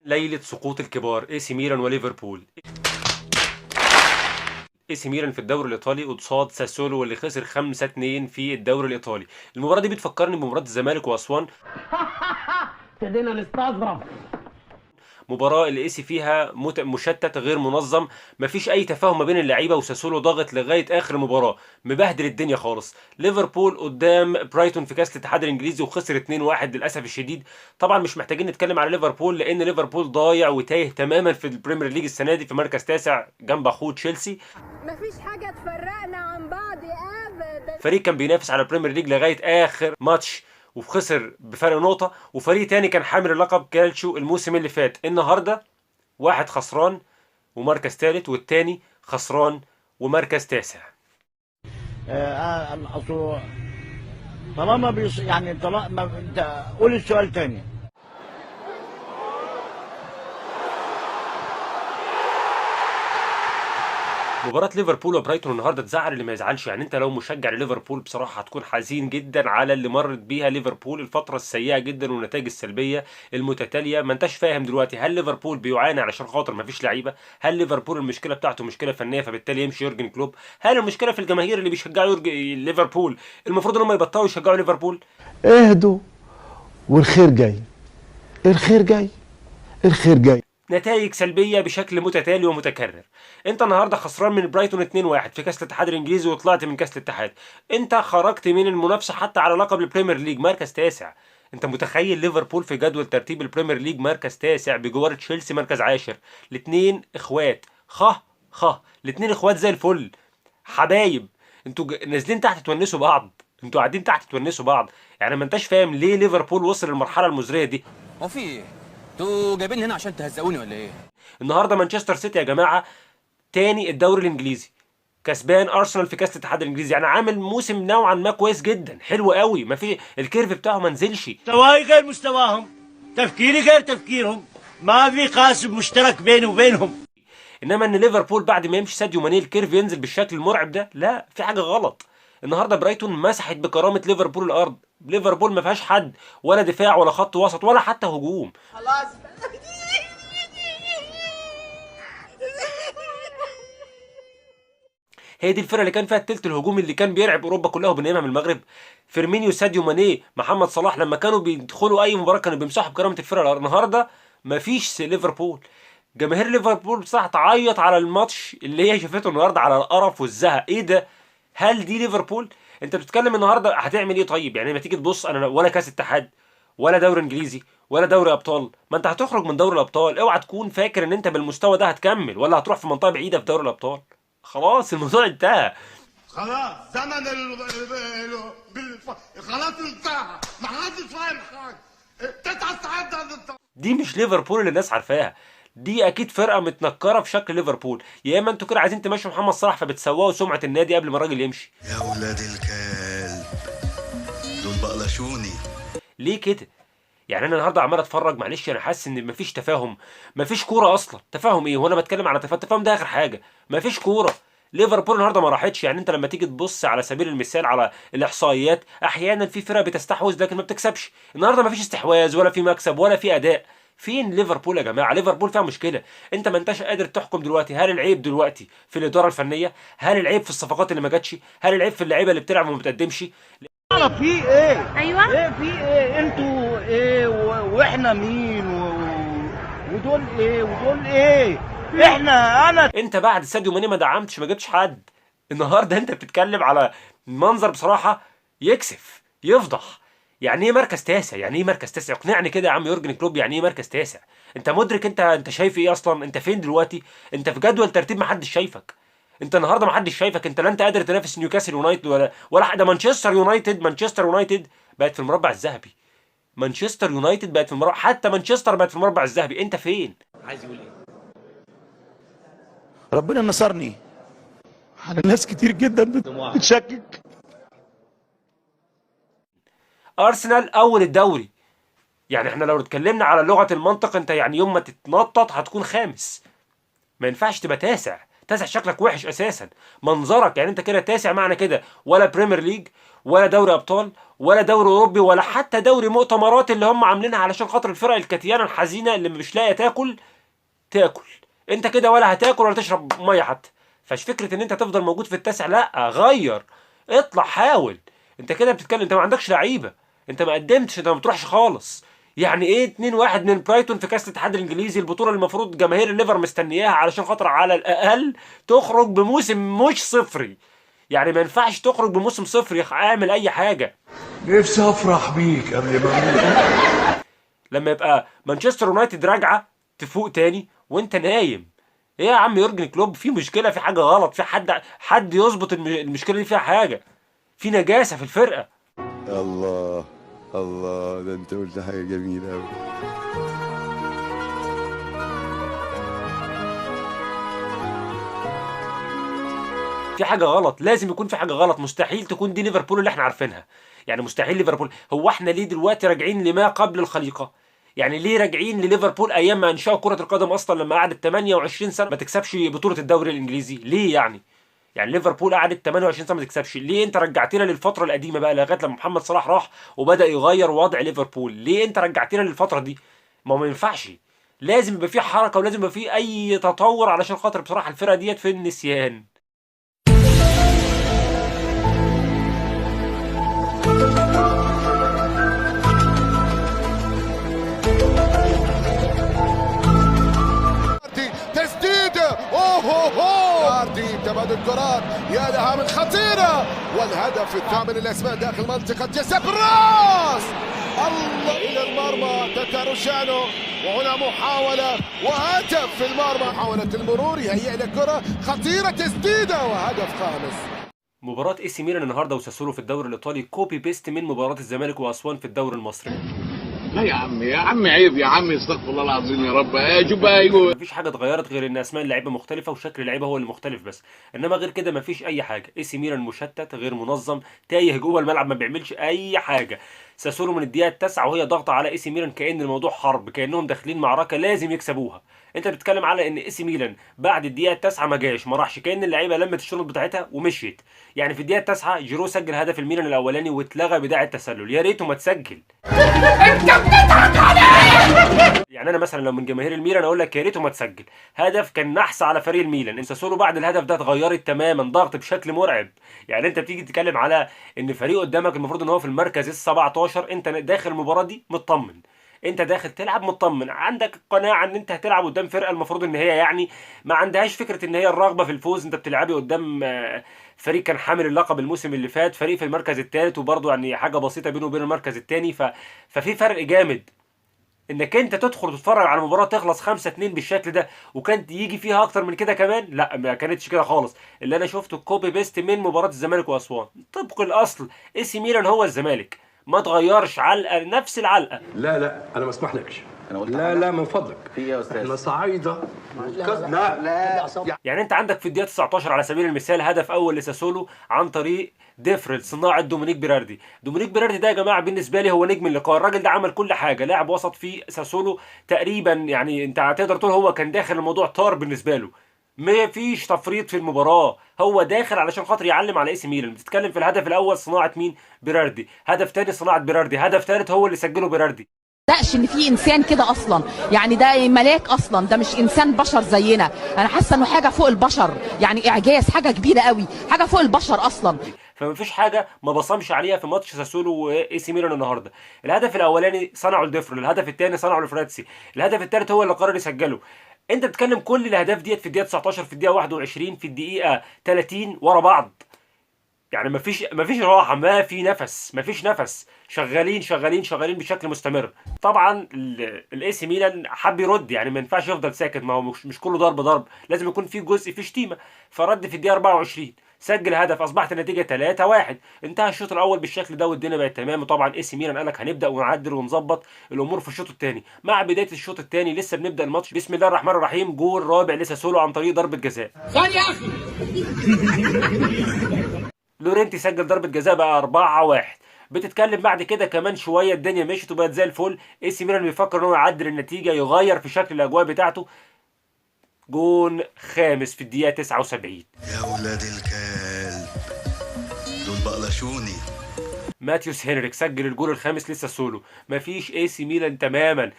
ليلة سقوط الكبار اي سي ميلان وليفربول. اي سي ميلان في الدوري الايطالي قصاد ساسولو واللي خسر 5-2 في الدوري الايطالي. المباراة دي بتفكرني بمباراة الزمالك واسوان. ابتدينا نستظرف. مباراة الاي سي فيها مشتت غير منظم، مفيش اي تفاهم ما بين اللعيبه، وساسولو ضاغط لغايه اخر المباراه مبهدل الدنيا خالص. ليفربول قدام برايتون في كاس الاتحاد الانجليزي وخسر 2-1 للاسف الشديد. طبعا مش محتاجين نتكلم على ليفربول لان ليفربول ضايع وتايه تماما في البريمير ليج السنه دي، في مركز تاسع جنب اخوه تشيلسي. مفيش حاجه تفرقنا عن بعض ابدا. فريق كان بينافس على البريمير ليج لغايه اخر ماتش وخسر بفرق نقطة، وفريق تاني كان حامل اللقب كالتشو الموسم اللي فات. النهاردة واحد خسران ومركز ثالث، والتاني خسران ومركز تاسع. طالما يعني طالما انت قول السؤال تاني. مباراة ليفربول وبرايتون النهارده تزعل اللي ما يزعلش، يعني انت لو مشجع لليفربول بصراحة هتكون حزين جدا على اللي مرت بيها ليفربول، الفترة السيئة جدا والنتائج السلبية المتتالية. ما انتش فاهم دلوقتي، هل ليفربول بيعاني علشان خاطر ما فيش لعيبة؟ هل ليفربول المشكلة بتاعته مشكلة فنية فبالتالي يمشي يورجن كلوب؟ هل المشكلة في الجماهير اللي بيشجعوا ليفربول المفروض ان هم يبطلوا يشجعوا ليفربول؟ اهدوا والخير جاي، الخير جاي، الخير جاي. نتائج سلبيه بشكل متتالي ومتكرر. انت النهارده خسران من برايتون 2-1 في كاس الاتحاد الانجليزي وطلعت من كاس الاتحاد. انت خرجت من المنافسه حتى على لقب البريمير ليج مركز تاسع. انت متخيل ليفربول في جدول ترتيب البريمير ليج مركز تاسع بجوار تشيلسي مركز عاشر. الاثنين اخوات الاثنين اخوات زي الفل، حبايب. انتوا نازلين تحت تونسوا بعض، انتوا قاعدين تحت تونسوا بعض. يعني ما انتش فاهم ليه ليفربول وصل للمرحله المزريه دي. هو في ايه؟ انتوا جايبين هنا عشان تهزقوني ولا ايه؟ النهارده مانشستر سيتي يا جماعه تاني الدوري الانجليزي، كسبان ارسنال في كاس الاتحاد الانجليزي، يعني عامل موسم نوعا ما كويس جدا، حلو قوي، ما في الكيرف بتاعه ما نزلش. مستواي غير مستواهم، تفكيري غير تفكيرهم، ما في قاسم مشترك بيني وبينهم. انما ان ليفربول بعد ما يمشي ساديو ماني الكيرف ينزل بالشكل المرعب ده، لا، في حاجه غلط. النهارده برايتون مسحت بكرامه ليفربول الارض. ليفربول ما فيهاش حد، ولا دفاع ولا خط وسط ولا حتى هجوم. خلاص. هي دي الفرقه اللي كان فيها التلت الهجومي اللي كان بيرعب اوروبا كلها وبينامها من المغرب. فيرمينيو، ساديو ماني، محمد صلاح، لما كانوا بيدخلوا اي مباراه كانوا بيمسحوا بكرامه الفرقه. النهارده مفيش ليفربول. جماهير ليفربول بصراحه تعيط على الماتش اللي هي شافته النهارده، على القرف والزهق. ايه ده؟ هل دي ليفربول؟ انت بتتكلم النهارده هتعمل ايه طيب؟ يعني لما تيجي تبص، انا ولا كاس اتحاد ولا دوري انجليزي ولا دوري ابطال. ما انت هتخرج من دوري الابطال، اوعى تكون فاكر ان انت بالمستوى ده هتكمل ولا هتروح في منطقه بعيده في دوري الابطال. خلاص الموضوع انتهى. خلاص زمن خلاص انتهى، ما حدش فاهم حاجه. تسع ساعات دي مش ليفربول اللي الناس عارفاها. دي اكيد فرقه متنكره في شكل ليفربول. يا اما انتوا كده عايزين تمشوا محمد صلاح فبتسوقوا سمعه النادي قبل ما الراجل يمشي. يا ولاد الكلب دول بقلشوني. ليه كده؟ يعني انا النهارده عمال اتفرج، معلش انا حاسس ان مفيش تفاهم، مفيش كوره اصلا. تفاهم ايه؟ وانا بتكلم على التفاهم ده اخر حاجه. مفيش كوره. ليفربول النهارده ما راحتش. يعني انت لما تيجي تبص على سبيل المثال على الاحصائيات، احيانا في فرق بتستحوذ لكن ما بتكسبش. النهارده مفيش استحواذ ولا في مكسب ولا في اداء. فين ليفربول يا جماعه؟ ليفربول فيها مشكله. انت ما انتش قادر تحكم دلوقتي. هل العيب دلوقتي في الاداره الفنيه؟ هل العيب في الصفقات اللي ما جاتش؟ هل العيب في اللعيبه اللي بتلعب وما بتقدمش؟ في ايه؟ ايوه. ايه في ايه؟ انتوا ايه واحنا مين ودول ايه ودول ايه؟ انا انت بعد ساديو ماني ما دعمتش، ما جبتش حد. النهارده انت بتتكلم على منظر بصراحه يكسف، يفضح. يعني ايه مركز تاسع؟ يعني ايه مركز تاسع؟ اقنعني كده يا عم يورجن كلوب، يعني ايه مركز تاسع؟ انت مدرك انت شايف ايه اصلا؟ انت فين دلوقتي؟ انت في جدول ترتيب ما حدش شايفك. انت النهارده ما حدش شايفك. انت لا انت قادر تنافس نيوكاسل يونايتد ولا حد. مانشستر يونايتد بقت في المربع الذهبي. مانشستر يونايتد بقت في المربع، حتى مانشستر بقت في المربع الذهبي. انت فين؟ عايز يقول ايه؟ ربنا نصرني على ناس كتير جدا بتشكك. ارسنال اول الدوري. يعني احنا لو اتكلمنا على لغه المنطق، انت يعني يوم ما تتنطط هتكون خامس. ما ينفعش تبقى تاسع. تاسع شكلك وحش اساسا، منظرك يعني انت كده تاسع، معنى كده ولا بريمير ليج ولا دوري ابطال ولا دوري اوروبي ولا حتى دوري مؤتمرات اللي هم عاملينها علشان خاطر الفرق الكتيانه الحزينه اللي مش لاقيه تاكل. انت كده ولا هتاكل ولا تشرب ميه حتى. فش فكره ان انت تفضل موجود في التاسع، لا غير، اطلع حاول. انت كده بتتكلم، انت ما عندكش لعيبه، انت ما قدمتش، انت ما بتروحش خالص. يعني ايه 2-1 من برايتون في كاس الاتحاد الانجليزي، البطوله اللي المفروض جماهير الليفر مستنياها علشان خاطر على الاقل تخرج بموسم مش صفري. يعني ما ينفعش تخرج بموسم صفري، اعمل اي حاجه. نفسي افرح بيك قبل ما اموت. لما يبقى مانشستر يونايتد راجعه تفوق تاني وانت نايم. ايه يا عم يورجن كلوب، في مشكله، في حاجه غلط، في حد يظبط المشكله دي، فيها حاجه، في نجاسه في الفرقه. الله الله، ده انت قلت حاجة جميلة أوي. في حاجه غلط، لازم يكون في حاجه غلط. مستحيل تكون دي ليفربول اللي احنا عارفينها. يعني مستحيل ليفربول. هو احنا ليه دلوقتي راجعين لما قبل الخليقه؟ يعني ليه راجعين لليفربول ايام ما انشأوا كره القدم اصلا، لما قعدت 28 سنه ما تكسبش بطوله الدوري الانجليزي؟ ليه يعني ليفربول قعدت 28 سنه ما تكسبش، ليه انت رجعتنا للفتره القديمه بقى لغايه لما محمد صلاح راح وبدا يغير وضع ليفربول؟ ليه انت رجعتنا للفتره دي؟ ما ينفعش. لازم يبقى في حركه ولازم يبقى في اي تطور علشان خاطر بصراحه الفرقه ديت في النسيان. تسديده، اوه تبادل الكرات، يا لها من خطيره، والهدف الثامن للاسماء داخل منطقه جزاء بالراس، الله الى المرمى، تكارشانو، وهنا محاوله وهدف في المرمى، محاوله المرور، يهيئ لكره خطيره، تسديده وهدف خامس. مباراة اي سي ميلان النهارده وساسولو في الدوري الايطالي كوبي بيست من مباراة الزمالك واسوان في الدوري المصري. لا يا عم عيب يا عم، استغفر الله العظيم يا رب. شوف بقى يقول مفيش حاجه اتغيرت غير ان اسماء اللعيبه مختلفه وشكل اللعيبه هو اللي مختلف بس، انما غير كده مفيش اي حاجه. اي سي ميلان مشتت، غير منظم، تايه جوه الملعب، ما بيعملش اي حاجه. ساسولو من الدقيقه 9 وهي ضاغطه على اي سي ميلان كأن الموضوع حرب، كأنهم داخلين معركه لازم يكسبوها. انت بتتكلم على ان اي سي ميلان بعد الدقيقه 9 ما جاش، ما راحش، كأن اللعيبه لمت الشنط بتاعتها ومشيت. يعني في الدقيقه 9 جيرو سجل هدف الميلان الاولاني واتلغى بداعي التسلل، يا ريته ما تسجل. يعني انا مثلا لو من جماهير الميلان اقول لك يا ريته ما تسجل هدف، كان نحس على فريق الميلان. ساسولو بعد الهدف ده اتغيرت تماما، ضغط بشكل مرعب. يعني انت بتيجي تتكلم على ان فريق قدامك المفروض ان هو في المركز ال 17، انت داخل المباراه دي مطمن، انت داخل تلعب مطمن، عندك قناعه ان انت هتلعب قدام فرقه المفروض ان هي يعني ما عندهاش فكره ان هي الرغبه في الفوز. انت بتلعبي قدام فريق كان حامل اللقب الموسم اللي فات، فريق في المركز الثالث وبرضه يعني حاجه بسيطه بينه وبين المركز الثاني، ففي فرق جامد. انك انت تدخل تتفرج على مباراه تخلص 5-2 بالشكل ده وكانت يجي فيها اكتر من كده كمان، لا ما كانتش كده خالص. اللي انا شفته كوبي بيست من مباراه الزمالك واسوان طبق الاصل. اي سي ميلان هو الزمالك، ما تغيرش، علقه نفس العلقه. لا انا ما اسمحلكش. لا من فضلك. في ايه يا استاذ؟ احنا صعايده. لا يعني انت عندك في الدقيقه 19 على سبيل المثال هدف اول لساسولو عن طريق ديفرل صناعه دومينيك بيراردي. دومينيك بيراردي ده يا جماعه بالنسبه لي هو نجم اللقاء. الراجل ده عمل كل حاجه، لاعب وسط في ساسولو تقريبا، يعني انت هتقدر تقول هو كان داخل الموضوع طار بالنسبه له، ما فيش تفريط في المباراه، هو داخل علشان خاطر يعلم على اي سي ميلان. بتتكلم في الهدف الاول صناعه مين؟ بيراردي، هدف ثاني صناعه بيراردي، هدف ثالث هو اللي سجله بيراردي. صدقش ان في انسان كده اصلا، يعني ده ملاك اصلا، ده مش انسان بشر زينا. انا حاسه انه حاجه فوق البشر، يعني اعجاز، حاجه كبيره قوي، حاجه فوق البشر اصلا. فما فيش حاجه ما بصمش عليها في ماتش ساسولو واي سي ميلان النهارده. الهدف الاولاني صنعه لديفرل، الهدف الثاني صنعه لفراتسي، الهدف الثالث هو اللي قرر يسجله. انت بتتكلم كل الاهداف ديت في الدقيقه 19، في الدقيقه 21، في الدقيقه 30 ورا بعض. يعني مفيش راحه، ما في نفس، مفيش نفس، شغالين بشكل مستمر. طبعا الاي سي ميلان حب يرد، يعني ما ينفعش يفضل ساكت، ما هو مش كله ضرب، لازم يكون في جزء في شتيمه. فرد في الدقيقه 24 سجل هدف، اصبحت النتيجه 3-1. انتهى الشوط الاول بالشكل ده والدنيا بقت تمام. وطبعا اي سي ميلان قال لك هنبدا ونعدل ونظبط الامور في الشوط الثاني. مع بدايه الشوط الثاني لسه بنبدا الماتش، بسم الله الرحمن الرحيم، جول رابع لساسولو عن طريق ضربه جزاء. ثانية يا اخي. لورينتي سجل ضربه جزاء بقى 4-1. بتتكلم بعد كده كمان شويه الدنيا مشيت وبقت زي الفل. اي سي ميلان بيفكر ان هو يعدل النتيجه، يغير في شكل الاجواء بتاعته. جون خامس في الدقيقة 79. يا ولاد الكلب دول بقلشوني. ماتيوس هنريك سجل الجول الخامس لسه سولو. مفيش اي سي ميلان تماما